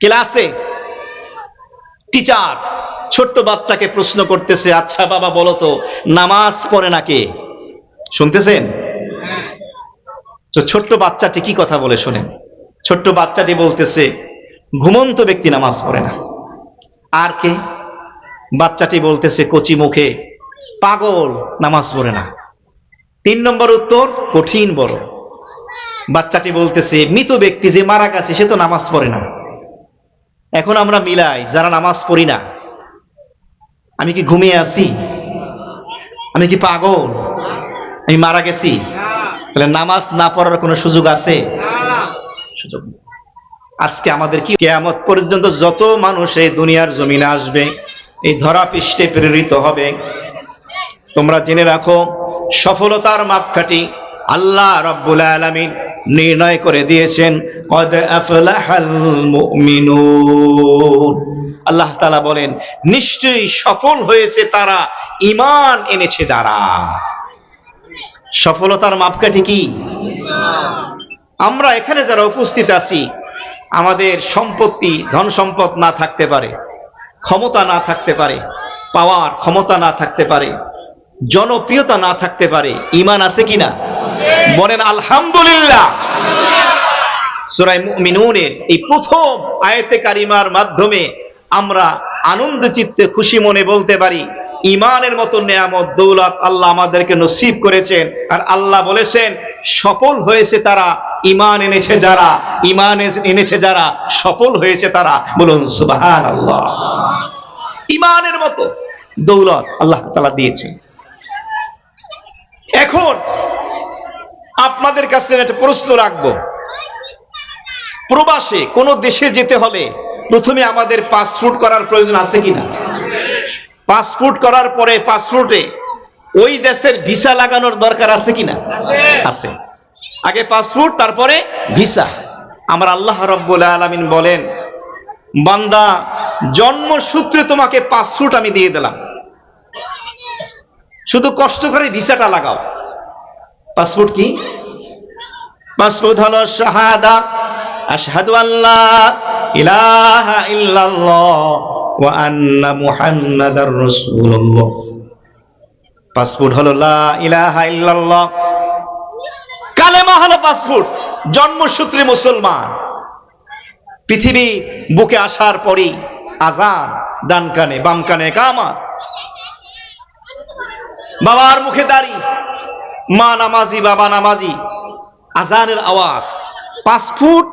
ক্লাসে টিচার ছোট্ট বাচ্চাকে প্রশ্ন করতেছে, আচ্ছা বাবা বলো তো নামাজ পড়ে না কে? শুনতেছেন? তো ছোট্ট বাচ্চাটি কি কথা বলে শোনেন। ছোট্ট বাচ্চাটি বলতেছে, ঘুমন্ত ব্যক্তি নামাজ পড়ে না। আর কে? বাচ্চাটি বলতেছে কচি মুখে, পাগল নামাজ পড়ে না। 3 নম্বর উত্তর কঠিন বড়। বাচ্চাটি বলতেছে মৃত ব্যক্তি যে মারা গেছে সে তো নামাজ পড়ে না। এখন আমরা মিলাই, যারা নামাজ পড়ি না, আমি কি ঘুমিয়ে আছি? আমি কি পাগল? আমি মারা গেছি? তাহলে নামাজ না পড়ার কোনো সুযোগ আছে? সুযোগ নেই। আজকে আমাদের কি কিয়ামত পর্যন্ত যত মানুষ এই দুনিয়ার জমিনে আসবে, এই ধরা পৃষ্ঠে প্রেরিত হবে, তোমরা জেনে রাখো সফলতার মাপকাঠি আল্লাহ রাব্বুল আলামিন নির্ণয় করে দিয়েছেন। কদ আফলাহাল মুমিনুন, আল্লাহ তাআলা বলেন নিশ্চয়ই সফল হয়েছে তারা, ঈমান এনেছে যারা। সফলতার মাপকাঠি কি? আমরা এখানে যারা উপস্থিত আছি, আমাদের সম্পত্তি ধন সম্পদ না থাকতে পারে, ক্ষমতা না থাকতে পারে, পাওয়ার ক্ষমতা না থাকতে পারে, জনপ্রিয়তা না থাকতে পারে, ঈমান আছে কিনা? বলেন আলহামদুলিল্লাহ। সূরা মুমিনুনের এই প্রথম আয়াতে কারিমার মাধ্যমে আমরা আনন্দ চিত্তে খুশি মনে বলতে পারি, ঈমানের মতো নেয়ামত দৌলত আল্লাহ আমাদেরকে নসিব করেছেন। আর আল্লাহ বলেছেন সফল হয়েছে তারা, ঈমান এনেছে যারা, ঈমান এনেছে যারা, সফল হয়েছে তারা। বলুন সুবহানাল্লাহ। ঈমানের মতো দৌলত আল্লাহ তাআলা দিয়েছেন। এখন আপনাদের কাছে একটা প্রশ্ন রাখবো, প্রবাসে কোন দেশে যেতে হলে প্রথমে আমাদের পাসপোর্ট করার প্রয়োজন আছে কিনা? পাসপোর্ট করার পরে পাসপোর্টে ওই দেশের ভিসা লাগানোর দরকার আছে কিনা? আছে। আগে পাসপোর্ট, তারপরে ভিসা। আমার আল্লাহ রাব্বুল আলামিন বলেন, বান্দা জন্মসূত্রে তোমাকে পাসপোর্ট আমি দিয়ে দিলাম, শুধু কষ্ট করে ভিসাটা লাগাও। পাসপোর্ট কি? পাসপোর্ট হলো শাহাদা আশহাদু আল্লা ইলাহা ইল্লাল্লাহ ওয়া আন্না মুহাম্মাদার রাসূলুল্লাহ। পাসপোর্ট হলো লা ইলাহা ইল্লাল্লাহ, কালেমা হলো পাসপোর্ট। জন্মসূত্রে মুসলমান, পৃথিবী বুকে আসার পরই আযান, ডান কানে বাম কানে কামা, বাবার মুখে দাড়ি, মা নামাজি বাবা নামাজি, আযানের আওয়াজ। পাসপোর্ট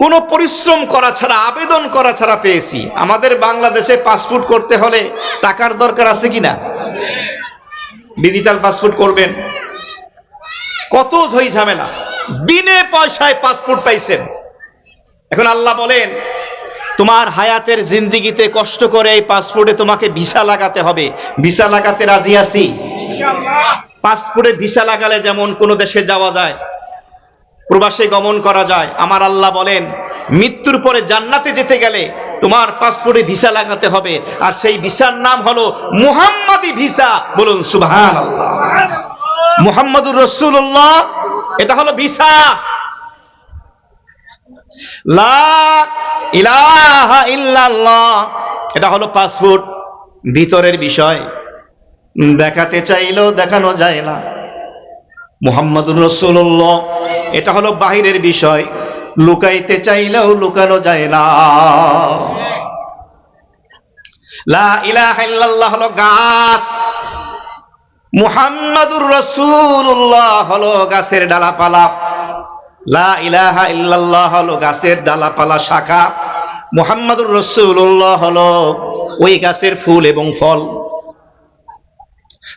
কোনো পরিশ্রম করা ছাড়া, আবেদন করা ছাড়া পেয়েছি। আমাদের বাংলাদেশে পাসপোর্ট করতে হলে টাকার দরকার আছে কিনা? ডিজিটাল পাসপোর্ট করবেন, কত ঝই ঝামেলা, বিনে পয়সায় পাসপোর্ট পাইছেন। এখন আল্লাহ বলেন তোমার হায়াতের জিন্দেগিতে কষ্ট করে এই পাসপোর্টে তোমাকে ভিসা লাগাতে হবে। ভিসা লাগাতে রাজি আছি? পাসপোর্টে ভিসা লাগালে যেমন কোন দেশে যাওয়া যায়, প্রবাসে গমন করা যায়, আমার আল্লাহ বলেন মৃত্যুর পরে জান্নাতে যেতে গেলে তোমার পাসপোর্টে ভিসা লাগাতে হবে। আর সেই ভিসার নাম হলো মুহাম্মাদি ভিসা। বলুন সুবহানাল্লাহ। মুহাম্মাদুর রাসূলুল্লাহ, এটা হলো ভিসা। লা ইলাহা ইল্লাল্লাহ, এটা হলো পাসপোর্ট। ভিতরের বিষয় দেখাতে চাইলেও দেখানো যায় না। মুহাম্মাদুর রাসূলুল্লাহ, এটা হলো বাহিরের বিষয়, লুকাইতে চাইলেও লুকানো যায় না। লা ইলাহা ইল্লাল্লাহ হলো গাছ, মুহাম্মাদুর রাসূলুল্লাহ হলো গাছের ডালাপালা। লা ইলাহা ইল্লাল্লাহ হলো গাছের ডালাপালা শাখা, মুহাম্মাদুর রাসূলুল্লাহ হলো ওই গাছের ফুল এবং ফল।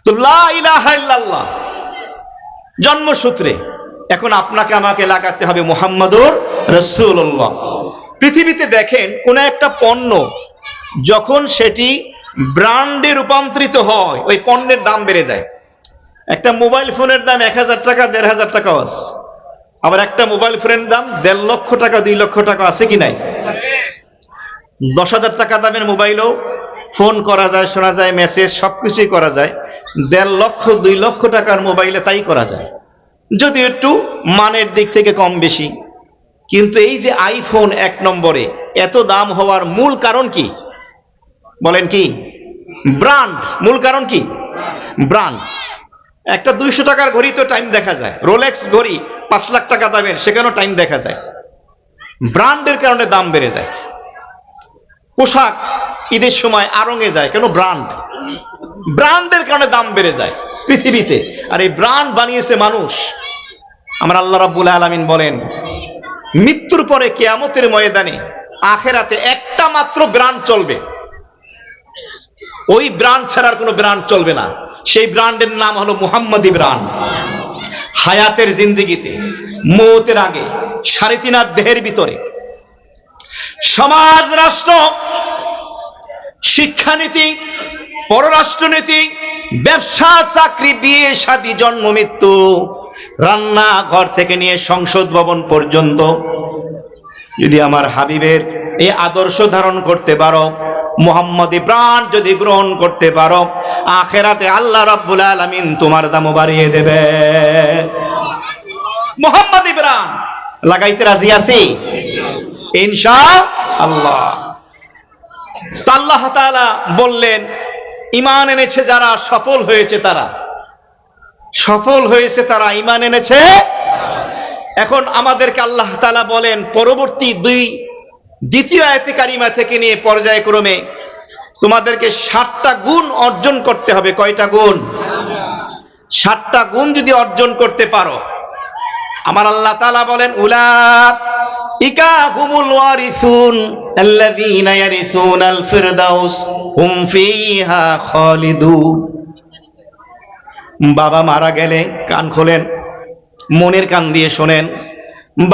তো লা ইলাহা ইল্লাল্লাহ জন্মসূত্রে, এখন আপনাকে আমাকে লাগাতে হবে মুহাম্মাদুর রাসূলুল্লাহ। পৃথিবীতে দেখেন কোন একটা পণ্য যখন সেটি ব্র্যান্ডে রূপান্তরিত হয়, ওই পণ্যের দাম বেড়ে যায়। একটা মোবাইল ফোনের দাম 1000 টাকা 1500 টাকা আছে, আবার একটা মোবাইল ফোনের দাম 1.5 লক্ষ টাকা 2 লক্ষ টাকা আছে কি নাই? 10,000 টাকা দামের মোবাইলও ফোন করা যায়, শোনা যায়, মেসেজ সবকিছুই করা যায়। 1.5 লক্ষ 2 লক্ষ টাকার মোবাইলে তাই করা যায়, যদি একটু মানের দিক থেকে কম বেশি। কিন্তু এই যে আইফোন 1 নম্বরে এত দাম হওয়ার মূল কারণ কি বলেন? কি ব্র্যান্ড? মূল কারণ কি? ব্র্যান্ড। একটা 200 টাকার ঘড়ি তো টাইম দেখা যায়, রোলেক্স ঘড়ি 5 লাখ টাকা দামের, সেখানেও টাইম দেখা যায়। ব্র্যান্ডের কারণে দাম বেড়ে যায়। পোশাক ঈদের সময় আড়ঙে যায় কেন? ব্র্যান্ড। ব্র্যান্ডের কারণে দাম বেড়ে যায় পৃথিবীতে। আর এই ব্র্যান্ড বানিয়েছে মানুষ। আমার আল্লাহ রাব্বুল আলামিন বলেন, মৃত্যুর পরে কিয়ামতের ময়দানে আখেরাতে একটা মাত্র ব্র্যান্ড চলবে, ওই ব্র্যান্ড ছাড়ার কোনো ব্র্যান্ড চলবে না। সেই ব্র্যান্ডের নাম হলো মুহাম্মাদি ব্র্যান্ড। হায়াতের জিন্দেগিতে, মৌতের আগে, 3.5 হাত দেহের ভিতরে সমাজ, রাষ্ট্র, শিক্ষানীতি, পররাষ্ট্রনীতি, ব্যবসা, চাকরি, বিয়ে, শাদী, জন্ম, মৃত্যু, রান্না ঘর থেকে নিয়ে সংসদ ভবন পর্যন্ত যদি আমার হাবিবের এই আদর্শ ধারণ করতে পারো, মুহাম্মাদি প্রাণ যদি গ্রহণ করতে পারো, আখেরাতে আল্লাহ রাব্বুল আলামিন তোমার দামও বাড়িয়ে দেবে। মুহাম্মাদি প্রাণ লাগাইতে রাজি আছি ইনশাআল্লাহ। আল্লাহ তাআলা বললেন, ঈমান এনেছে যারা সফল হয়েছে, তারা সফল হয়েছে, তারা ঈমান এনেছে। এখন আমাদেরকে আল্লাহ তাআলা বলেন পরবর্তী দ্বিতীয় আয়াতে কারিমা থেকে নিয়ে পর্যায়ক্রমে তোমাদেরকে 7টা গুণ অর্জন করতে হবে। কয়টা গুণ? 7টা গুণ যদি অর্জন করতে পারো, আমার আল্লাহ তাআলা বলেন, উলাইকা হুমুল ওয়ারিসুন আল্লাযীনা ইয়ারিসুনাল ফিরদাউস হুম ফিহা খালিদুন। বাবা মারা গেলে, কান খোলেন, মনের কান দিয়ে শোনেন,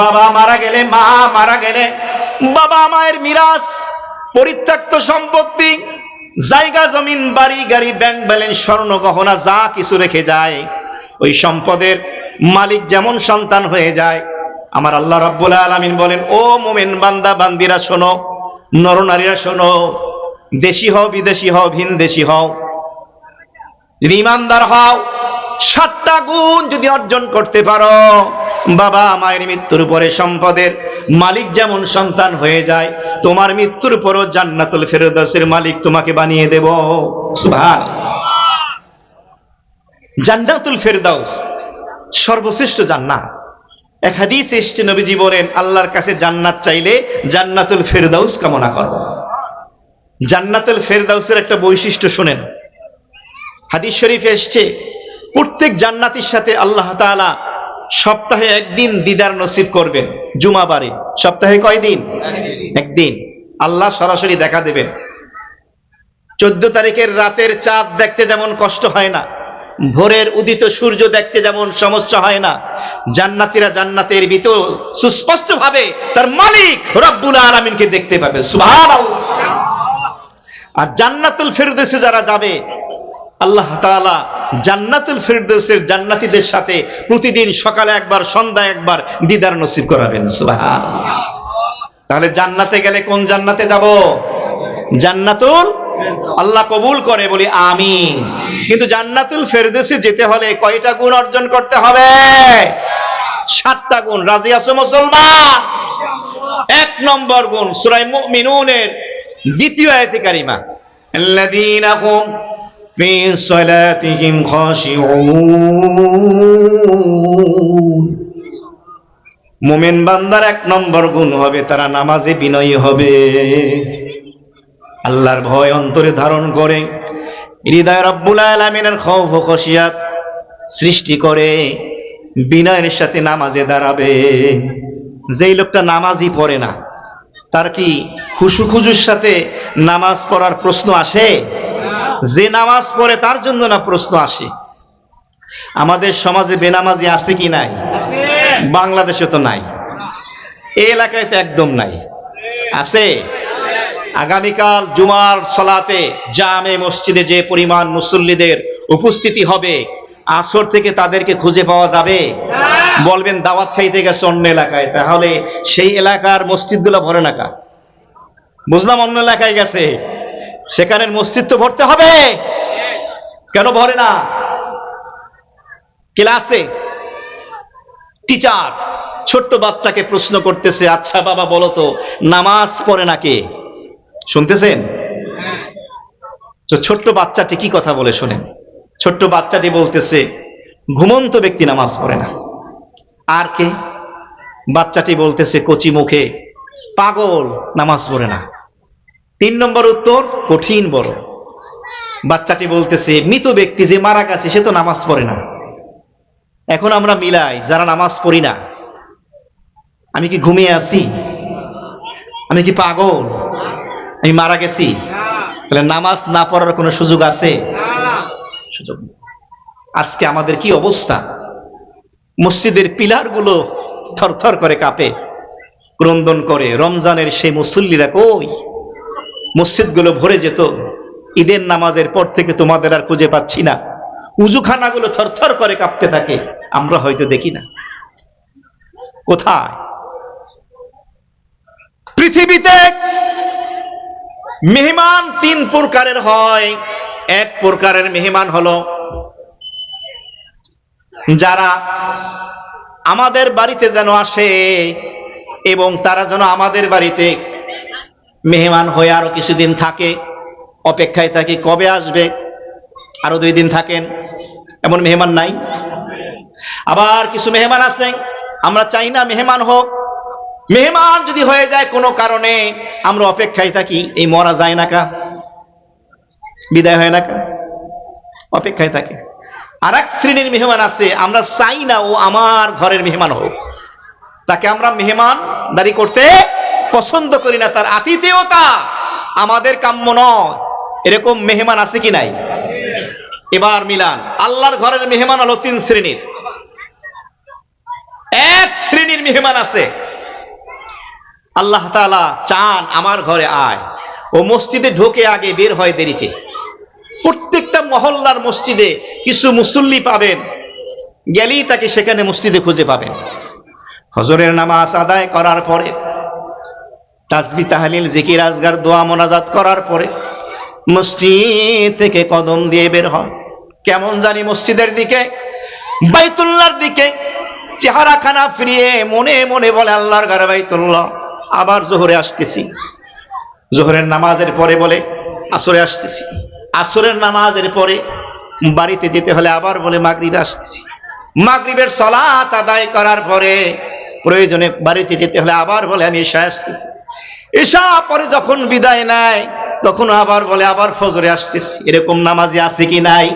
বাবা মারা গেলে, মা মারা গেলে, বাবা মায়ের মিরাস, পরিত্যক্ত সম্পত্তি, জায়গা জমিন, বাড়ি গাড়ি, ব্যাংক ব্যালেন্স, স্বর্ণ গহনা যা কিছু রেখে যায়, ওই সম্পদের মালিক যেমন সন্তান হয়ে যায়, আমার আল্লাহ রাব্বুল আলামিন বলেন, ও মুমিন বান্দা বান্দিরা শোনো, নরনারীরা শোনো, দেশি হও, বিদেশি হও, ভিনদেশি হও, যদি ইমানদার হও, 7টা গুণ যদি অর্জন করতে পারো, বাবা মায়ের মৃত্যুর পরে সম্পদের মালিক যেমন সন্তান হয়ে যায়, তোমার মৃত্যুর পরও জান্নাতুল ফেরদাউসের মালিক তোমাকে বানিয়ে দেব। সুবহানাল্লাহ। জান্নাতুল ফেরদাউস সর্বশ্রেষ্ঠ জান্নাত। এক হাদিস এসেছে, নবীজি বলেন, আল্লাহর কাছে জান্নাত চাইলে জান্নাতুল ফেরদাউস কামনা করো। জান্নাতুল ফেরদাউসের একটা বৈশিষ্ট্য শুনেন, হাদিস শরীফে এসেছে, প্রত্যেক জান্নাতীর সাথে আল্লাহ তাআলা সপ্তাহে একদিন দিদার নসিব করবেন, জুমাবারে। সপ্তাহে কয়দিন? একদিন আল্লাহ সরাসরি দেখা দেবেন। 14 তারিখের রাতের চাঁদ দেখতে যেমন কষ্ট হয় না, ভোরের উদিত সূর্য দেখতে যেমন সমস্যা হয় না, জান্নাতীরা জান্নাতের ভিতর সুস্পষ্ট ভাবে তার মালিক রব্বুল আলামিনকে দেখতে পাবে। সুবহানাল্লাহ। আর জান্নাতুল ফেরদাউসে যারা যাবে, আল্লাহ তাআলা জান্নাতুল ফেরদাউসের জান্নাতীদের সাথে প্রতিদিন সকালে একবার, সন্ধ্যায় একবার দিদার নসিব করাবেন। সুবহানাল্লাহ। তাহলে জান্নাতে গেলে কোন জান্নাতে যাব? জান্নাতুল, আল্লাহ কবুল করে বলি আমিন। কিন্তু জান্নাতুল ফেরদাউসে যেতে হলে কয়টা গুণ অর্জন করতে হবে? 7টা গুণ। রাজি আছো মুসলমান? 1 নম্বর গুণ সূরা মুমিনুনের 2য় আয়াতে কারিমা, আল্লাযীনা হুম ফি সালাতিহিম খাশিউন। মুমিন বান্দার 1 নম্বর গুণ হবে, তারা নামাজে বিনয়ী হবে, আল্লাহর ভয় অন্তরে ধারণ করে, হৃদয়ে রব্বুল আলামিনের খৌফ ও খশিয়াত সৃষ্টি করে, বিনয়ের সাথে নামাজে দাঁড়াবে। যেই লোকটা নামাজই পড়ে না, তার কি খুশু খুজুর সাথে নামাজ পড়ার প্রশ্ন আসে? যে নামাজ পড়ে তার জন্য না প্রশ্ন আসে। আমাদের সমাজে বেনামাজি আছে কি নাই? বাংলাদেশে তো নাই, এই এলাকায় তো একদম নাই। আছে? আগামীকাল জুমার সালাতে জামে মসজিদে যে পরিমাণ মুসল্লিদের উপস্থিতি হবে, আসর থেকে তাদেরকে খুঁজে পাওয়া যাবে? বলবেন দাওয়াত খাইতে গেছে অন্য এলাকায়, তাহলে সেই এলাকার মসজিদগুলো ভরে না কা? বুঝলাম অন্য এলাকায় গেছে, সেখানের মসজিদ তো ভরতে হবে। কেন ভরে না? ক্লাসে টিচার ছোট্ট বাচ্চাকে প্রশ্ন করতেছে, আচ্ছা বাবা বলো তো নামাজ পড়ে না কে? শুনতেছেন? তো ছোট্ট বাচ্চাটি কি কথা বলে শোনেন। ছোট্ট বাচ্চাটি বলতেছে, ঘুমন্ত ব্যক্তি নামাজ পড়ে না। আর কে? বাচ্চাটি বলতেছে কচি মুখে, পাগল নামাজ পড়ে না। 3 নম্বর উত্তর কঠিন বড়। বাচ্চাটি বলতেছে মৃত ব্যক্তি যে মারা গেছে সে তো নামাজ পড়ে না। এখন আমরা মিলাই, যারা নামাজ পড়ি না, আমি কি ঘুমিয়ে আছি? আমি কি পাগল? আমি মারা গেছি? তাহলে নামাজ না পড়ার কোনো সুযোগ আছে? সুযোগ নেই। আজকে আমাদের কি অবস্থা? মসজিদের পিলারগুলো থরথর করে কাঁপে, ক্রন্দন করে। রমজানের সেই মুসল্লিরা কই? মসজিদগুলো ভরে যেত, ঈদের নামাজের পর থেকে তোমাদের আর খুঁজে পাচ্ছি না। উজুখানাগুলো থরথর করে কাঁপতে থাকে, আমরা হয়তো দেখি না। কোথায়? পৃথিবীতে মেহমান 3 প্রকারের হয়। এক প্রকারের মেহমান হলো যারা আমাদের বাড়িতে যেন আসে এবং তারা যেন আমাদের বাড়িতে মেহমান হয়ে আরো কিছুদিন থাকে, অপেক্ষায় থাকে কবে আসবে, আরো 2 দিন থাকেন। এমন মেহমান নাই? আবার কিছু মেহমান আছে আমরা চাই না মেহমান হোক। মেহমান যদি হয়ে যায় কোনো কারণে, আমরা অপেক্ষায় থাকি, এই মরা যায় না কা, বিদায় হয় না কা, অপেক্ষায় থাকে। আর এক শ্রেণীর মেহমান আছে, আমরা চাই না ও আমার ঘরের মেহমান হোক, তাকে আমরা মেহমানদারি করতে পছন্দ করি না, তার আতিথেয়তা আমাদের কাম্য নয়। এরকম মেহমান আছে কি নাই? এবার মিলান। আল্লাহর ঘরের মেহমান হলো 3 শ্রেণীর। এক শ্রেণীর মেহমান আছে, আল্লাহ তাআলা চান আমার ঘরে আয়, ও মসজিদে ঢোকে আগে, বের হয় দেরিতে। প্রত্যেকটা মহল্লার মসজিদে কিছু মুসল্লি পাবেন, গেলেই তাকে সেখানে মসজিদে খুঁজে পাবেন। ফজরের নামাজ আদায় করার পরে, তাসবিহ তাহলিল জিকির আজগার দোয়া মোনাজাত করার পরে মসজিদ থেকে কদম দিয়ে বের হয়। কেমন জানি মসজিদের দিকে, বাইতুল্লাহর দিকে চেহারাখানা ফিরিয়ে মনে মনে বলে, আল্লাহর ঘরে বাইতুল্লাহ, আবার জোহরে আসতেছি। জোহরের নামাজের পরে বলে আসরে আসতেছি। আসরের নামাজের পরে বাড়িতে যেতে হলে আবার বলে মাগরিবে আসতেছি। মাগরিবের সালাত আদায় করার পরে প্রয়োজনে বাড়িতে যেতে হলে আবার বলে আমি এশা আসতেছি। এশা পরে যখন বিদায় নেয় তখন আবার বলে আবার ফজরে আসতেছি। এরকম নামাজি আছে কি নাই?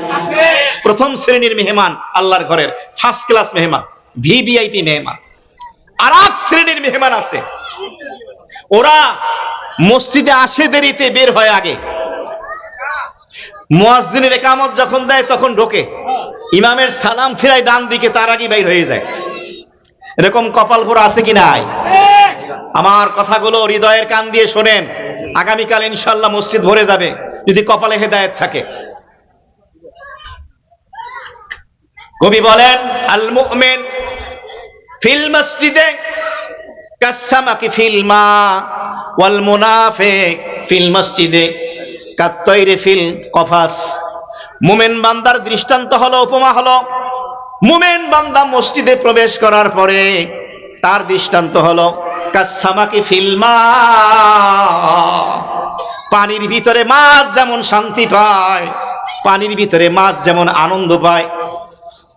প্রথম শ্রেণীর মেহমান, আল্লাহর ঘরের ফার্স্ট ক্লাস মেহমান, ভিভিআইপি মেহমান। আর এক শ্রেণীর মেহমান আছে, ওরা মসজিদে আসে দেরিতে, বের হয় আগে। মুয়াজ্জিনের ইকামত যখন দেয় তখন ঢোকে, ইমামের সালাম ফিরায় ডান দিকে, তার আগে বাইর হয়ে যায়। এরকম কপাল পোড়া আছে কি নাই? আমার কথাগুলো হৃদয়ের কান দিয়ে শোনেন, আগামীকাল ইনশাআল্লাহ মসজিদ ভরে যাবে যদি কপালে হেদায়েত থাকে। কবি বলেন, আল মুমিন ফিল মসজিদে কাসসামাকি ফিল মা ওয়াল মুনাফিক ফিল মসজিদে কাত্তাইরি ফিল কফাস। মুমিন বান্দার দৃষ্টান্ত হলো, উপমা হলো, মুমিন বান্দা মসজিদে প্রবেশ করার পরে তার দৃষ্টান্ত হলো কাসসামাকি ফিল মা, পানির ভিতরে মাছ যেমন শান্তি পায়, পানির ভিতরে মাছ যেমন আনন্দ পায়,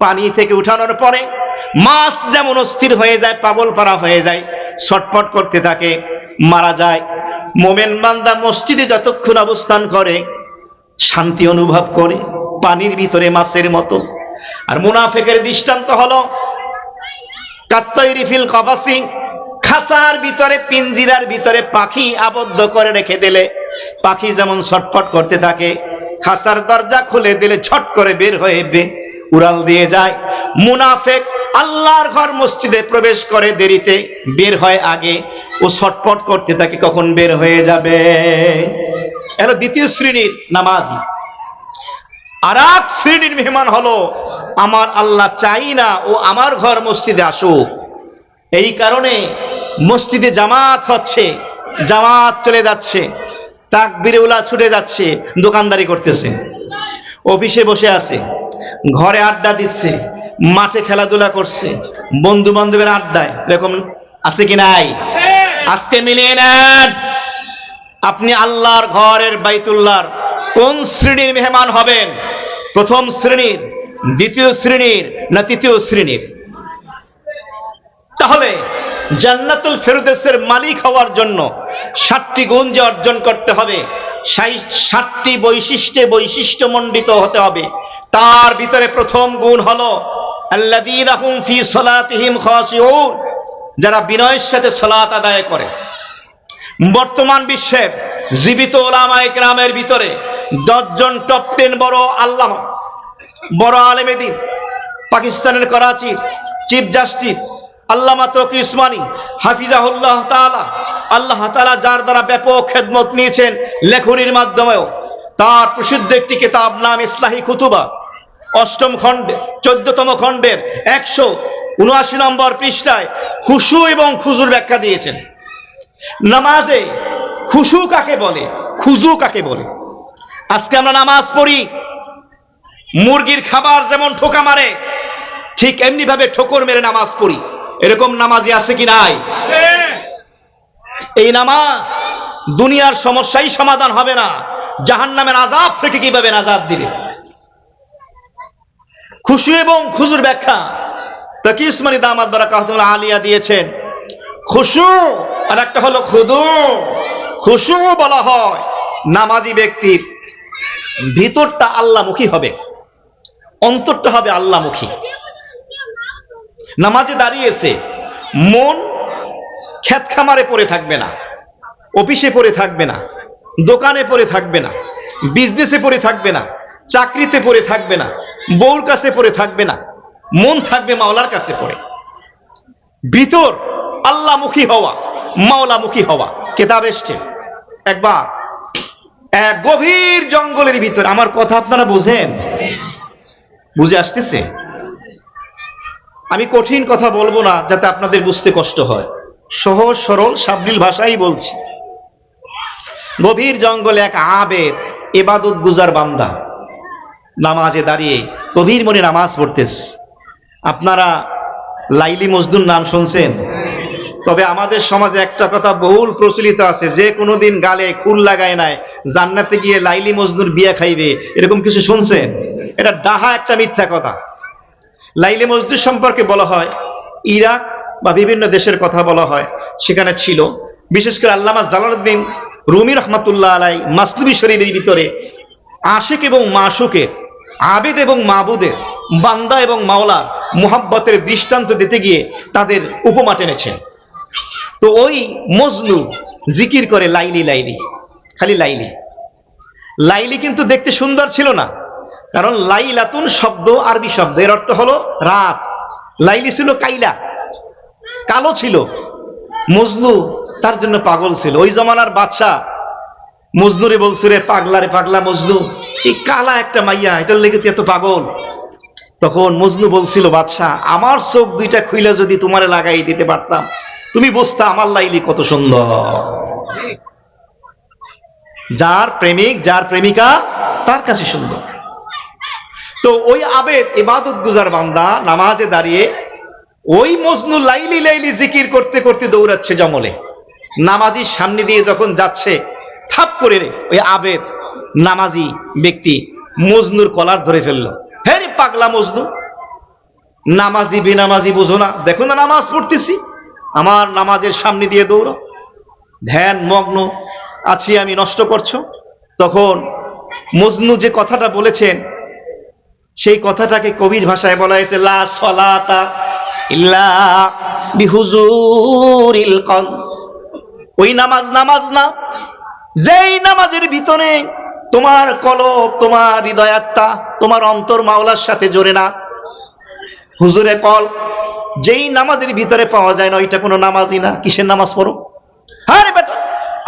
পানি থেকে উঠানোর পরে মাছ যেমন অস্থির হয়ে যায়, পাগল পারা হয়ে যায়, ছটফট করতে থাকে, মারা যায়। মোমেন বান্দা মসজিদে যতক্ষণ অবস্থান করে শান্তি অনুভব করে, পানির ভিতরে মাছের মতো। আর মুনাফিকের দৃষ্টান্ত হলো কাত্তাইরি ফিল কফাসি, খাঁচার ভিতরে, পিঞ্জিরার ভিতরে পাখি আবদ্ধ করে রেখে দিলে পাখি যেমন ছটফট করতে থাকে, খাঁচার দরজা খুলে দিলে ছট করে বের হয়ে উড়াল দিয়ে যায়। মুনাফিক আল্লাহর ঘর মসজিদে প্রবেশ করে দেরিতে, বের হয় আগে, ও ছটফট করতে থাকে কখন বের হয়ে যাবে। এর দ্বিতীয় শ্রেণীর নামাজি। আর এক শ্রেণীর মেহমান হলো, আমার আল্লাহ চাই না ও আমার ঘর মসজিদে আসুক, এই কারণে মসজিদে জামাত হচ্ছে, জামাত চলে যাচ্ছে, তাকবীরে উলা ছুটে যাচ্ছে, দোকানদারি করতেছে, অফিসে বসে আছে, ঘরে আড্ডা দিচ্ছে, মাঠে খেলাধুলা করছে, বন্ধু বান্ধবের আড্ডায়, এরকম আছে কি নাই? আজকে মিলিয়ে নেন, আপনি আল্লাহর ঘরের বাইতুল্লাহর কোন শ্রেণীর মেহমান হবেন? প্রথম শ্রেণীর, দ্বিতীয় শ্রেণীর, না তৃতীয় শ্রেণীর? তাহলে জান্নাতুল ফেরদৌসের মালিক হওয়ার জন্য 7টি গুণ যে অর্জন করতে হবে, 7টি বৈশিষ্ট্যমণ্ডিত হতে হবে। তার ভিতরে প্রথম গুণ হলো আল্লাযীনা হুম ফি সালাতিহিম খাশিউন, যারা বিনয়ের সাথে সালাত আদায় করে। বর্তমান বিশ্বের জীবিত ওলামায়ে কেরামের ভিতরে 10 জন টপ 10 বড় আলেমে দ্বীন, পাকিস্তানের করাচির চিফ জাস্টিস আল্লামা তকি উসমানী হাফিজাহুল্লাহ তাআলা, আল্লাহ তাআলা যার দ্বারা ব্যাপক খেদমত নিয়েছেন লেখনির মাধ্যমেও, তার প্রসিদ্ধ একটি কিতাব নাম ইসলাহি কুতুবা, 8ম খণ্ডে 14তম খণ্ডের 179 নম্বর পৃষ্ঠায় খুশু এবং খুজুর ব্যাখ্যা দিয়েছেন। নামাজে খুশু কাকে বলে, খুজু কাকে বলে? আজকে আমরা নামাজ পড়ি, মুরগির খাবার যেমন ঠোকা মারে, ঠিক এমনি ভাবে ঠোকর মেরে নামাজ পড়ি। এরকম নামাজি আছে কি নাই? এই নামাজ দুনিয়ার সমস্যাই সমাধান হবে না, জাহান্নামের আযাব থেকে কিভাবে নাজাত দিবে? খুশু এবং খুজুর ব্যাখ্যা তকি উসমানী দামাত বারাকাতুহুল্লাহ আলিয়া দিয়েছেন। খুশু আর একটা হলো খুদু। খুশু বলা হয় নামাজি ব্যক্তির ভিতরটা আল্লাহমুখী হবে, অন্তরটা হবে আল্লাহমুখী। নামাজে দাঁড়িয়েছে, মন ক্ষেত খামারে পড়ে থাকবে না, অফিসে পড়ে থাকবে না, দোকানে পড়ে থাকবে না, বিজনেসে পড়ে থাকবে না, চাকরিতে পড়ে থাকবে না, বউর কাছে পড়ে থাকবে না, মন থাকবে মাওলার কাছে পড়ে। ভিতর আল্লাহমুখী হওয়া, মাওলামুখী হওয়া। কিতাব এসছে একবার এক গভীর জঙ্গলের ভিতর, আমার কথা আপনারা বুঝেন? বুঝে আসতেছে? আমি কঠিন কথা বলবো না যাতে আপনাদের বুঝতে কষ্ট হয়, সহজ সরল সাবলীল ভাষাই বলছি। গভীর জঙ্গলে এক আবেদ ইবাদত গুজার বান্দা নামাজে দাঁড়িয়ে গভীর মনে নামাজ পড়তেছে। আপনারা লাইলি মজনুর নাম শুনছেন? তবে আমাদের সমাজে একটা কথা বহুল প্রচলিত আছে, যে কোনোদিন গালে খুল লাগায় নাই জান্নাতে গিয়ে লাইলি মজনুর বিয়ে খাইবে, এরকম কিছু শুনছেন? এটা ডাহা একটা মিথ্যা কথা। লাইলি মজনুর সম্পর্কে বলা হয় ইরাক বা বিভিন্ন দেশের কথা বলা হয়, সেখানে ছিল। বিশেষ করে আল্লামা জালালউদ্দিন রুমি রহমাতুল্লাহ আলাই মাসনুবী শরীফের ভিতরে আশিক এবং মাশুকের, আবেদ এবং মাবুদের, বান্দা এবং মাওলার মুহাব্বতের দৃষ্টান্ত দিতে গিয়ে তাদের উপমা টেনেছেন। তো ওই মজনু জিকির করে লাইলি লাইলি, খালি লাইলি। লাইলি কিন্তু দেখতে সুন্দর ছিল না, কারণ লাইলাতুন শব্দ আরবি শব্দ, এর অর্থ হলো রাত। লাইলি ছিল কাইলা, কালো ছিল। মজনু তার জন্য পাগল ছিল। ওই জমানার বাদশা মজনুরে বলছে, রে পাগলা, রে পাগলা মজনু, এই কালা একটা মাইয়া, এটার লেগে তুই এত পাগল। তখন মজনু বলছিল, বাদশা আমার চোখ দুইটা খুইলা যদি তোমারে লাগাই দিতে পারতাম, তুমি বুঝতা আমার লাইলি কত সুন্দর। যার প্রেমিক, যার প্রেমিকা, তার কাছে সুন্দর। তো ওই আবেদ ইবাদত গুজার বান্দা নামাজে দাঁড়িয়ে ওই মজনু লাইলি লাইলি জিকির করতে করতে দৌড়াচ্ছে জঙ্গলে। নামাজির সামনে দিয়ে যখন যাচ্ছে, থাপ করে ওই আবেদ নামাজি ব্যক্তি মজনুর কলার ধরে ফেললো। হ্যাঁ রে পাগলা মজনু, নামাজি বেনামাজি বুঝো না? দেখো না নামাজ পড়তেছি, আমার নামাজের সামনে দিয়ে দৌড়ো, ধ্যান মগ্ন আছি আমি, নষ্ট করছো। তখন মজনু যে কথাটা বলেছেন, সেই কথাটাকে কবির ভাষায় বলা হয়েছে লা সলাতা ইল্লা বিহুজুরিল কলব। ওই নামাজ নামাজ না, যেই নামাজের ভিতরে তোমার কলব, তোমার হৃদয়াত্মা, তোমার অন্তর মাওলার সাথে জোরে না। হুজুরে কল যেই নামাজের ভিতরে পাওয়া যায় না, ওইটা কোনো নামাজই না। কিসের নামাজ পড়ো? আরে বেটা,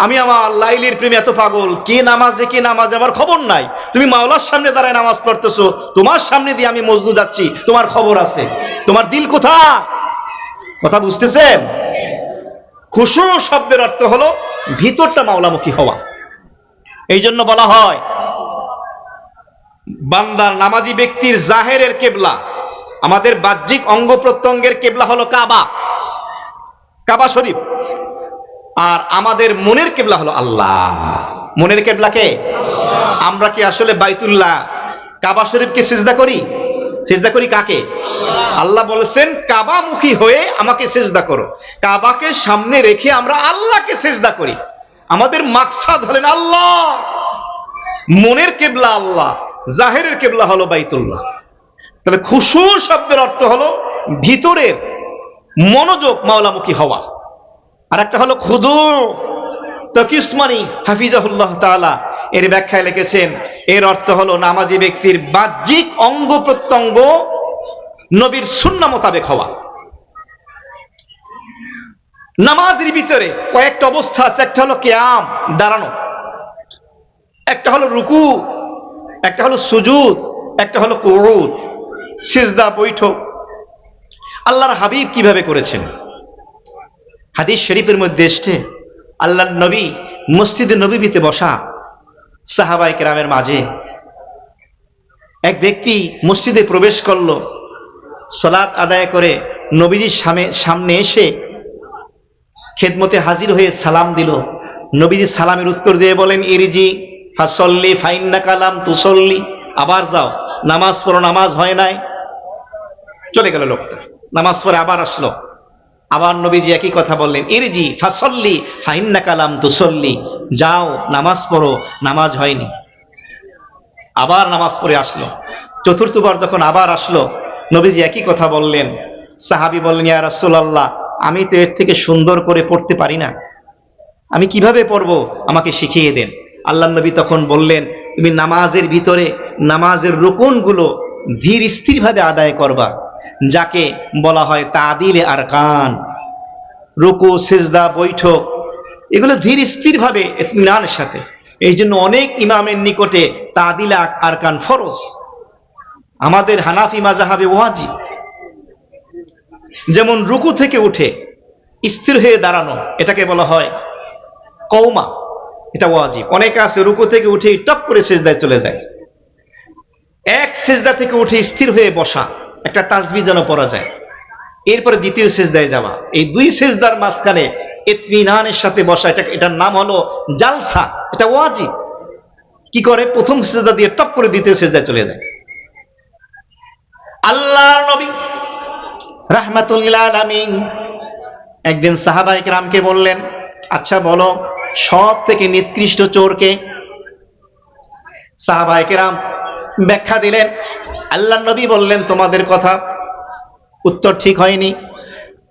আমি আমার লাইলির প্রেমে এত পাগল, কে নামাজে কে নামাজে আমার খবর নাই। তুমি মাওলার সামনে দাঁড়ায় নামাজ পড়তেছো, তোমার সামনে দিয়ে আমি মজনু যাচ্ছি, তোমার খবর আছে? তোমার দিল কোথা? কথা বুঝতেছেন? খুশু শব্দের অর্থ হলো ভিতরটা মাওলামুখী হওয়া। এই জন্য বলা হয় বান্দার, নামাজি ব্যক্তির জাহেরের কেবলা আমাদের বাহ্যিক অঙ্গ প্রত্যঙ্গের কেবলা হলো কাবা, কাবা শরীফ, আর আমাদের মনের কেবলা হলো আল্লাহ। মনের কেবলা কে? আমরা কি আসলে বাইতুল্লাহ কাবা শরীফকে সিজদা করি? সিজদা করি কাকে? আল্লাহ বলেছেন কাবামুখী হয়ে আমাকে সিজদা করো। কাবাকে সামনে রেখে আমরা আল্লাহকে সিজদা করি। আমাদের মাকসাদ হলেন আল্লাহ। মনের কেবলা আল্লাহ, জাহেরের কেবলা হলো বাইতুল্লাহ। তাহলে খুশু শব্দের অর্থ হলো ভিতরের মনোযোগ মাওলামুখী হওয়া। আর একটা হলো খুদু। তকিসমানি হাফিজাহুল্লাহ তাআলা এর ব্যাখ্যায় লিখেছেন, এর অর্থ হলো নামাজি ব্যক্তির বাহ্যিক অঙ্গ প্রত্যঙ্গ নবীর সুন্নাহ মোতাবেক হওয়া। নামাজের ভিতরে কয়েকটা অবস্থা আছে। একটা হলো কিয়াম, দাঁড়ানো, একটা হলো রুকু, একটা হলো সুজুদ, একটা হলো কুউদ, সিজদা, বৈঠক। আল্লাহর হাবিব কিভাবে করেছেন? হাদিস শরীফের মধ্যে এসেছে, আল্লাহর নবী মসজিদে নববীতে বসা সাহাবায়ে কেরামের মাঝে এক ব্যক্তি মসজিদে প্রবেশ করলো, সালাত আদায় করে নবীজির সামনে এসে খেদমতে হাজির হয়ে সালাম দিল। নবীজি সালামের উত্তর দিয়ে বলেন, ইরজি ফাসল্লি ফাইন্নাকা লাম তুসল্লি, আবার যাও, নামাজ পড়ো, নামাজ হয় নাই। চলে গেল লোকটা, নামাজ পড়ে আবার আসলো। আবার নবীজি একই কথা বললেন, ইরজি ফাসল্লি ফাইন্নাকা লাম তুসল্লি, যাও নামাজ পড়ো, নামাজ হয়নি। আবার নামাজ পড়ে আসলো। চতুর্থবার যখন আবার আসলো, নবীজি একই কথা বললেন। সাহাবী বললেন, ইয়া রাসূলুল্লাহ, আমি তো এর থেকে সুন্দর করে পড়তে পারি না, আমি কিভাবে পড়বো, আমাকে শিখিয়ে দেন। আল্লাহর নবী তখন বললেন, তুমি নামাজের ভিতরে নামাজের রুকুনগুলো ধীর স্থিরভাবে আদায় করবা, যাকে বলা হয় তাদিলে আরকান। রুকু, সিজদা, বৈঠক এগুলো ধীর স্থিরভাবে ইতমিনানের সাথে। এই জন্য অনেক ইমামের নিকটে তাদিলে আরকান ফরজ, আমাদের হানাফি মাযহাবে ওয়াজিব। যেমন রুকু থেকে উঠে স্থির হয়ে দাঁড়ানো, এটাকে বলা হয় কওমা, এটা ওয়াজিব। অনেকে আছে রুকু থেকে উঠে টপ করে সিজদায় চলে যায়। এক সিজদা থেকে উঠে স্থির হয়ে বসা, একটা তাসবিহ যেন পড়া যায়, এরপরে দ্বিতীয় সিজদায় যাওয়া, এই দুই সিজদার মাঝখানে ইতমিনানের সাথে বসা, এটার নাম হলো জালসা, এটা ওয়াজিব। কি করে? প্রথম সিজদা দিয়ে টপ করে দ্বিতীয় সিজদায় চলে যায়। আল্লাহর নবী রাহমাতুল লিল আলামিন একদিন সাহাবায়ে কেরামকে বললেন, আচ্ছা বলো, সব থেকে নিকৃষ্ট চোর কে? সাহাবায়ে কেরাম ব্যাখ্যা দিলেন। আল্লাহর নবী বললেন, তোমাদের কথা উত্তর ঠিক হয়নি,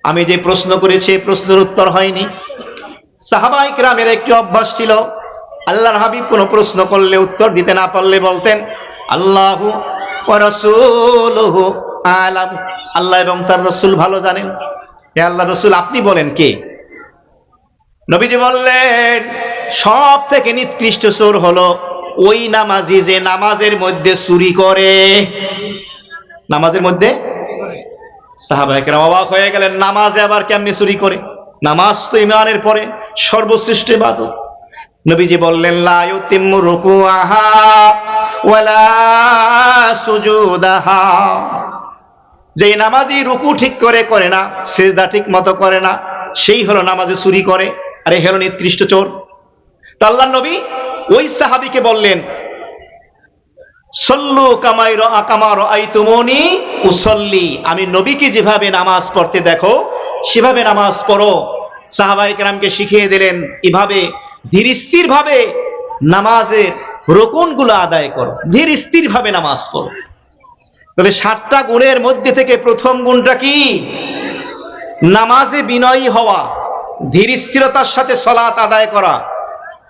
আমি যে প্রশ্ন করেছি প্রশ্নের উত্তর হয়নি। সাহাবায়ে কেরামের একটি অভ্যাস ছিল, আল্লাহর হাবিব কোনো প্রশ্ন করলে উত্তর দিতে না পারলে বলতেন, আল্লাহু ওয়া রাসূলুহু আলাম, আল্লাহ এবং তার রাসূল ভালো জানেন। হে আল্লাহ রাসূল, আপনি বলেন কে? নবীজি বললেন, সব থেকে নিকৃষ্ট চোর হলো ওই নামাজি যে নামাজের মধ্যে চুরি করে। নামাজের মধ্যে? সাহাবায়ে কেরাম অবাক হয়ে গেলেন, নামাজে আবার কেমনে চুরি করে? নামাজ তো ঈমানের পরে সর্বশ্রেষ্ঠ ইবাদত। নবীজি বললেন, লা ইউতিম্মু রুকুআহা ওয়ালা সুজুদাহা, যে নামাজি রুকু ঠিক করে না, সিজদা ঠিক মতো করে না, সেই হলো নামাজে চুরি করে, আর এই হলো নিকৃষ্ট চোর। তো আল্লাহর নবী ওই সাহাবীকে বললেন, সল্লু কামা রাআইতুমুনি উসাল্লি, আমি নবীকে যেভাবে নামাজ পড়তে দেখো সেভাবে নামাজ পড়ো। সাহাবায়ে কেরামকে শিখিয়ে দিলেন, এভাবে ধীর স্থির ভাবে নামাজের রুকুনগুলো আদায় করো, ধীর স্থির ভাবে নামাজ পড়ো। তাহলে 7টা গুণের মধ্যে থেকে প্রথম গুণটা কি? নামাজে বিনয়ী হওয়া, ধীর স্থিরতার সাথে সালাত আদায় করা।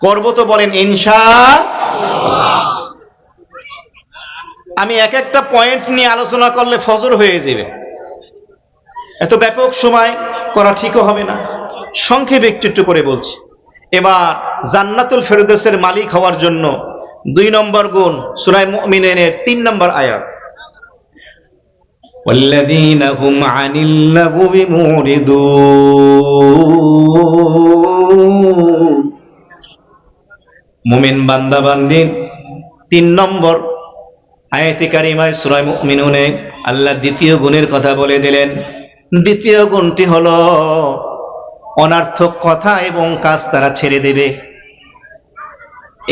করব তো বলেন ইনশাআল্লাহ। আমি এক একটা পয়েন্ট নিয়ে আলোচনা করলে ফজর হয়ে যাবে, এত ব্যাপক সময় করা ঠিকও হবে না, সংক্ষেপে একটু করে বলছি। এবার জান্নাতুল ফেরদৌসের মালিক হওয়ার জন্য 2 নম্বর গুণ, সূরা মুমিনের 3 নম্বর আয়াত, والذين هم عن اللغو معرضون। মুমিন বান্দা বান্দির 3 নম্বর আয়াতে কারিমায় সূরা মুমিনুনে আল্লাহ দ্বিতীয় গুণের কথা বলে দিলেন। দ্বিতীয় গুণটি হলো অনর্থক কথা এবং কাজ তারা ছেড়ে দেবে।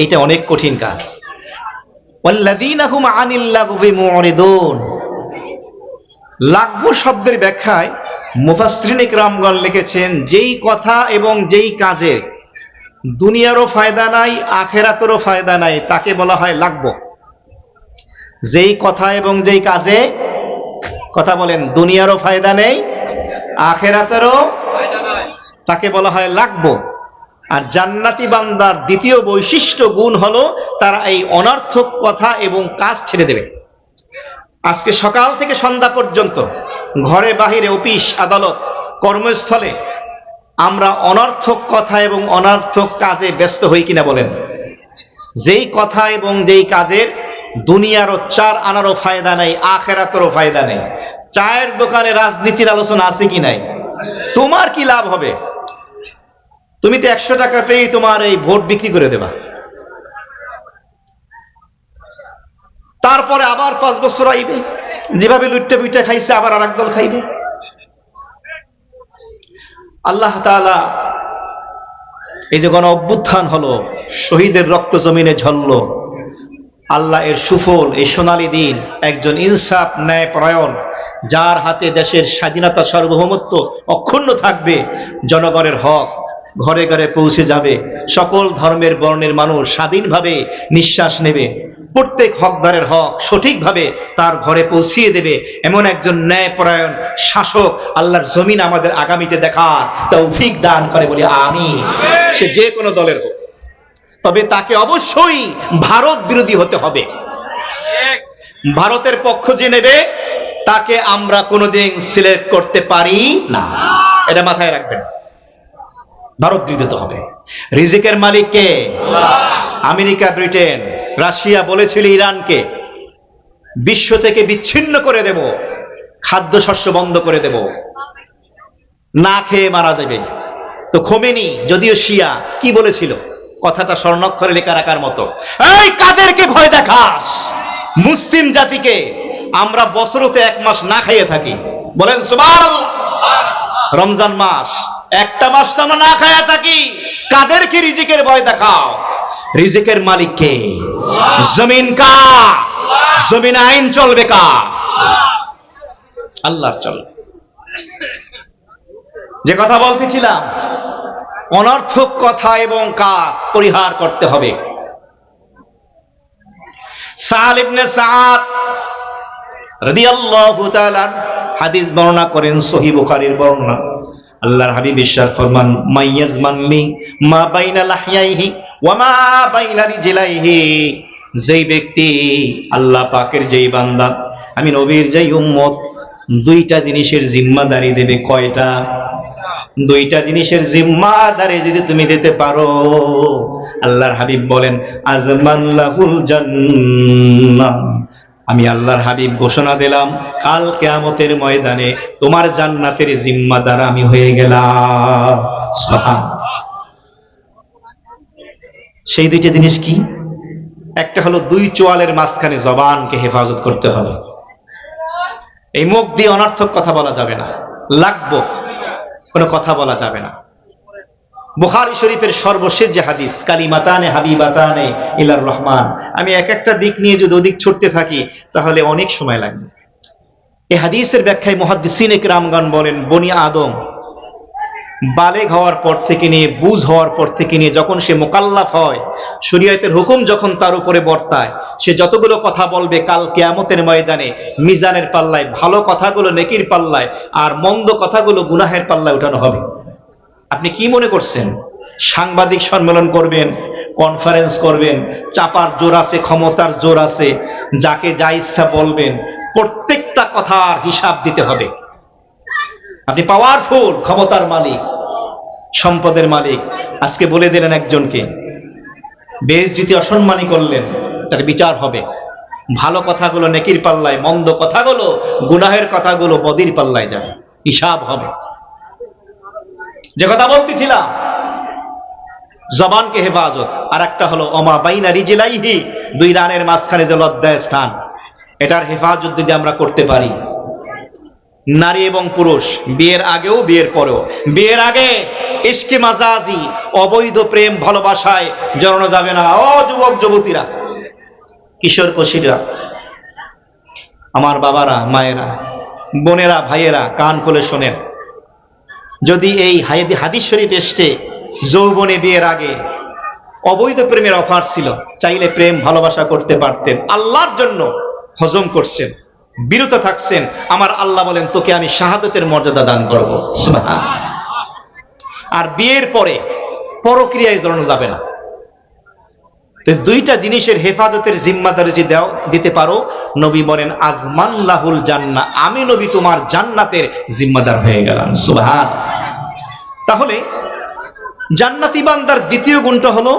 এইটা অনেক কঠিন কাজ। ওয়াল্লাযীনা হুম আনিল লাগবি মুরিদুন। লাগবু শব্দের ব্যাখ্যায় মুফাসসিরিন ইকরামগণ লিখেছেন, যেই কথা এবং যেই কাজে দুনিয়ারও ফায়দা নাই, আখিরাতেরও ফায়দা নাই, তাকে বলা হয় লাগবু। যেই কথা এবং যেই কাজে, কথা বলেন, দুনিয়ারও ফায়দা নেই, আখিরাতেরও ফায়দা নাই, তাকে বলা হয় লাগবু। আর জান্নাতি বান্দার দ্বিতীয় বৈশিষ্ট্য গুণ হলো তারা এই অনর্থক কথা এবং কাজ ছেড়ে দেবে। আজকে সকাল থেকে সন্ধ্যা পর্যন্ত ঘরে বাহিরে, অফিস আদালত, কর্মস্থলে আমরা অনর্থক কথা এবং অনর্থক কাজে ব্যস্ত হই কিনা বলেন? যেই কথা এবং যেই কাজের দুনিয়ারও 4 আনারও ফায়দা নাই, আখিরাতেরও ফায়দা নেই। চায়ের দোকানে রাজনীতির আলোচনা আছে কি নাই? তোমার কি লাভ হবে? তুমি তো 100 টাকা পেয়ে তোমার এই ভোট বিক্রি করে দেবা, তারপরে আবার 5 বছর আইবে, যেভাবে লুটটা বুইটা খাইছে আবার আর একদল খাইবে। আল্লাহ তাআলা এই যে গণ অভ্যুত্থান হলো, শহীদের রক্ত জমিনে ঝরলো, আল্লাহ এর সুফল, এই সোনালী দিন একজন ইনসাফ ন্যায়পরায়ণ, যার হাতে দেশের স্বাধীনতা সার্বভৌমত্ব অক্ষুণ্ণ থাকবে, জনগণের হক ঘরে ঘরে পৌঁছে যাবে, সকল ধর্মের বর্ণের মানুষ স্বাধীনভাবে নিঃশ্বাস নেবে, প্রত্যেক হকদারের হক সঠিকভাবে তার ঘরে পৌঁছিয়ে দেবে, এমন একজন ন্যায়পরায়ণ শাসক আল্লাহর জমিন আমাদের আগামীতে দেখার তৌফিক দান করে বলি আমিন। সে যে কোনো দলের হোক, তবে তাকে অবশ্যই ভারত বিরোধী হতে হবে। ভারতের পক্ষ যে নেবে তাকে আমরা কোনোদিন সিলেক্ট করতে পারি না, এটা মাথায় রাখবেন। ভারত বিরোধী হতে হবে। রিজিকের মালিক কে? আমেরিকা, ব্রিটেন, রাশিয়া বলেছিল ইরানকে বিশ্ব থেকে বিচ্ছিন্ন করে দেব, খাদ্যশস্য বন্ধ করে দেব, না খেয়ে মারা যাবে। তো খোমেনি যদিও শিয়া কি বলেছিল? কথাটা স্বর্ণাক্ষরে লেখা রাখার মতো, এই কাদেরকে ভয় দেখাস? মুসলিম জাতিকে আমরা বছরতে 1 মাস না খাইয়ে থাকি, বলেন সুবহানাল্লাহ। রমজান মাস, একটা মাস তো আমরা না খাইয়ে থাকি, কাদেরকে রিজিকের ভয় দেখাও? রিজিকের মালিক কে? জমিন কা? জমিন আইন চলবে কা? আল্লাহর চলবে। যে কথা বলতেছিলাম, অনর্থক কথা এবং কাজ পরিহার করতে হবে। সাল ইবনে সাদ রাদিয়াল্লাহু তাআলা হাদিস বর্ণনা করেন, সহিহ বুখারীর বর্ণনা। আল্লাহর হাবিব ইরশাদ ফরমান, মাইয়াজমাননি মা বাইনা লাহইয়াইহি ওয়া মা বাইনা রিজলাইহি। যেই ব্যক্তি, আল্লাহ পাকের যেই বান্দা, আমি নবীর যেই উম্মত, 2টা জিনিসের জিম্মাদারি দেবে। কয়টা? 2টা জিনিসের জিম্মাদারি যদি তুমি দিতে পারো, আল্লাহর হাবিব বলেন, আজমান লাহুল জান্নাহ, আমি আল্লাহর হাবিব ঘোষণা দিলাম, কাল কিয়ামতের ময়দানে তোমার জান্নাতের জিম্মাদার আমি হয়ে গেলাম। সুবহানাল্লাহ। সেই 2টা জিনিস কি? একটা হলো 2 চোয়ালের মাঝখানে জবানকে হেফাজত করতে হবে। এই মুখ দিয়ে অনর্থক কথা বলা যাবে না, লাগবো কোনো কথা বলা যাবে না। বুখারী শরীফের সর্বশেষ যে হাদিস, কালিমাতানে হাবিবাতানে ইলার রহমান, আমি একটা দিক নিয়ে যদি ওদিক ছুটতে থাকি তাহলে অনেক সময় লাগবে। এই হাদিসের ব্যাখ্যায় মুহাদ্দিসিন ইকরামগণ বলেন, বনি আদম বালেগ হওয়ার পর থেকে নিয়ে, বুঝ হওয়ার পর থেকে নিয়ে, যখন সে মুকাল্লাফ হয়, শরীয়তের হুকুম যখন তার উপরে বর্তায়, সে যতগুলো কথা বলবে, কাল কিয়ামতের ময়দানে মিজানের পাল্লায় ভালো কথাগুলো নেকির পাল্লায়, আর মন্দ কথাগুলো গুনাহের পাল্লায় উঠানো হবে। আপনি কি মনে করছেন সাংবাদিক সম্মেলন করবেন, কনফারেন্স করবেন, চাপার জোর আছে, ক্ষমতার জোর আছে, যাকে যা ইচ্ছা বলবেন, প্রত্যেকটা কথার হিসাব দিতে হবে। আপনি পাওয়ারফুল, ক্ষমতার মালিক, সম্পদের মালিক, আজকে বলে দিলেন একজনকে, বেইজ্জতি অসম্মানী করলেন, তার বিচার হবে। ভালো কথাগুলো নেকির পাল্লায়, মন্দ কথাগুলো, গুনাহের কথাগুলো বদির পাল্লায় যাবে, হিসাব হবে। যে কথা বলতেছিলাম, জবানকে হেফাজত, আর একটা হলো ওমা বাইনা রিজলাইহি, 2 রানের মাঝখানে যে লজ্জায় স্থান, এটার হেফাজত যদি আমরা করতে পারি, নারী এবং পুরুষ, বিয়ের আগেও বিয়ের পরেও, বিয়ের আগে ইশকে মাজাজি, অবৈধ প্রেম ভালোবাসায় জড়ানো যাবে না। ও যুবক যুবতীরা, কিশোর কচিরা, আমার বাবারা, মায়েরা, বোনেরা, ভাইয়েরা, কান খুলে শোনেন। যদি এই হাদিস শরীফ এসছে যৌবনে বিয়ের আগে অবৈধ প্রেমের অফার ছিল, চাইলে প্রেম ভালোবাসা করতে পারতেন, আল্লাহর জন্য হজম করছেন, বিরত থাকছেন, আমার আল্লাহ বলেন তোকে আমি শাহাদতের মর্যাদা দান করব। সুবহান। আর বিয়ের পরে পরক্রিয়ায় জড়ানো যাবে না। তো দুইটা জিনিসের হেফাজতের জিম্মাদারি যদি দিতে পারো, নবী বলেন আজমাল্লাহুল জান্নাহ, আমি নবী তোমার জান্নাতের জিম্মাদার হয়ে গেলাম। সুবহান। তাহলে জান্নাতি বান্দার দ্বিতীয় গুণটা হলো